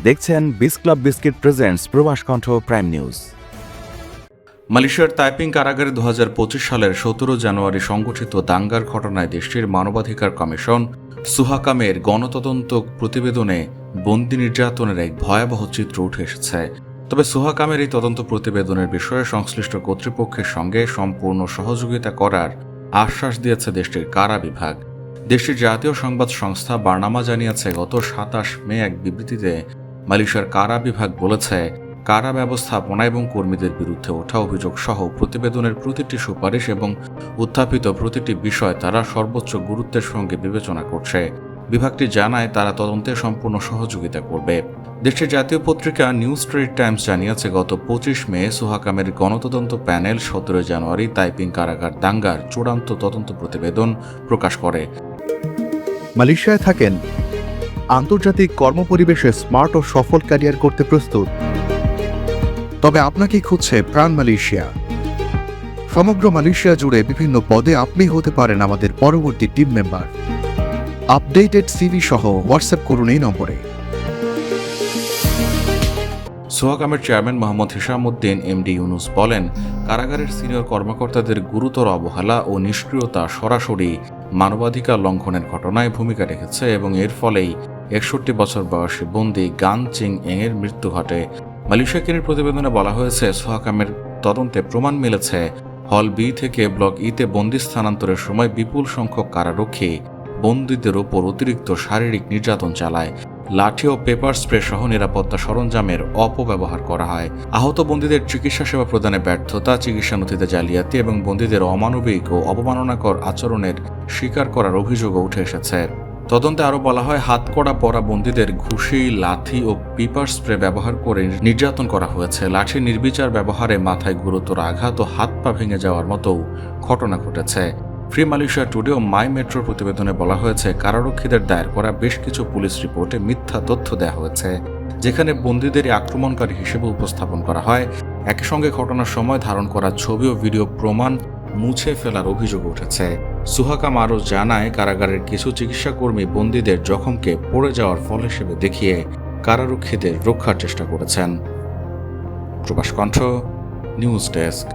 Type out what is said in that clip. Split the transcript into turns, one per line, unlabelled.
দেখছেন বিস club biscuit presents প্রবাস কণ্ঠ প্রাইম নিউজ। মালয়েশিয়ার তাইপিং কারাগারে 2025 সালের 17 জানুয়ারি সংঘটিত দাঙ্গার ঘটনায় দেশটির মানবাধিকার কমিশন সুহাকামের গণতদন্ত প্রতিবেদনে বন্দি নির্যাতনের এক ভয়াবহ চিত্র উঠে এসেছে। তবে সুহাকামের এই তদন্ত প্রতিবেদনের বিষয়ে সংশ্লিষ্ট কর্তৃপক্ষের সঙ্গে সম্পূর্ণ সহযোগিতা করার আশ্বাস দিয়েছে দেশটির কারা বিভাগ। দেশটির জাতীয় সংবাদ সংস্থা বার্নামা জানিয়েছে, গত 27 মে এক বিবৃতিতে মালয়েশিয়ার কারা বিভাগ বলেছে, কারা ব্যবস্থাপনা এবং কর্মীদের বিরুদ্ধে ওঠা অভিযোগ সহ প্রতিবেদনের প্রতিটি সুপারিশ এবং উত্থাপিত প্রতিটি বিষয় তারা সর্বোচ্চ গুরুত্বের সঙ্গে বিবেচনা করছে। বিভাগটি জানায় তারা তদন্তে সম্পূর্ণ সহযোগিতা করবে। দেশটির জাতীয় পত্রিকা নিউ স্ট্রিট টাইমস জানিয়েছে, গত 25 মে সুহাকামের গণতদন্ত প্যানেল 17 জানুয়ারি তাইপিং কারাগার দাঙ্গার চূড়ান্ত তদন্ত প্রতিবেদন প্রকাশ করে।
মালয়েশিয়ায় থাকেন, আন্তর্জাতিক কর্মপরিবেশে স্মার্ট ও সফল ক্যারিয়ার করতে প্রস্তুত, তবে আপনাকে খুঁজছে প্রাণ মালয়েশিয়া। সমগ্র মালয়েশিয়া জুড়ে বিভিন্ন পদে আপনি হতে পারেন আমাদের পরবর্তী টিম মেম্বার। আপডেটেড সিভি সহ হোয়াটসঅ্যাপ করুন এই নম্বরে।
সুহাকামের চেয়ারম্যান মোহাম্মদ হিশামউদ্দিন এমডি ইউনুস বলেন, কারাগারের সিনিয়র কর্মকর্তাদের গুরুতর অবহেলা ও নিষ্ক্রিয়তা সরাসরি মানবাধিকার লঙ্ঘনের ঘটনায় ভূমিকা রেখেছে এবং এর ফলেই 61 বছর বয়সী বন্দী গান চিং এর মৃত্যু ঘটে। মালয়েশিয়া কেনির প্রতিবেদনে বলা হয়েছে, সুহাকামের তদন্তে প্রমাণ মিলেছে হল বি থেকে ব্লক ইতে বন্দি স্থানান্তরের সময় বিপুল সংখ্যক কারারক্ষী বন্দীদের ওপর অতিরিক্ত শারীরিক নির্যাতন চালায়। লাঠি ও পেপার স্প্রে সহ নিরাপত্তা সরঞ্জামের অপব্যবহার করা হয়। আহত বন্দীদের চিকিৎসা সেবা প্রদানে ব্যর্থতা, চিকিৎসা নথিতে জালিয়াতি এবং বন্দীদের অমানবিক ও অবমাননাকর আচরণের স্বীকার করার অভিযোগও উঠে এসেছে। তদন্তে আরও বলা হয়, হাতকড়া পরা বন্দীদের ঘুষি, লাথি ও পেপার স্প্রে ব্যবহার করে নির্যাতন করা হয়েছে। লাঠি নির্বিচার ব্যবহারে মাথায় গুরুতর আঘাত ও হাত পা ভেঙে যাওয়ার মতো ঘটনা ঘটেছে। ফ্রি মালয়েশিয়া টুডে ও মাই মেট্রোর প্রতিবেদনে বলা হয়েছে, কারারক্ষীদের দায়ের করা বেশ কিছু পুলিশ রিপোর্টে মিথ্যা তথ্য দেওয়া হয়েছে, যেখানে বন্দীদের আক্রমণকারী হিসেবে উপস্থাপন করা হয়। একই সঙ্গে ঘটনার সময় ধারণ করা ছবি ও ভিডিও প্রমাণ মুছে ফেলার অভিযোগ উঠেছে। সুহাকাম আরও জানায়, কারাগারের কিছু চিকিৎসাকর্মী বন্দীদের জখমকে পড়ে যাওয়ার ফল হিসেবে দেখিয়ে কারারক্ষীদের রক্ষার চেষ্টা করেছেন। প্রবাস কণ্ঠ নিউজ ডেস্ক।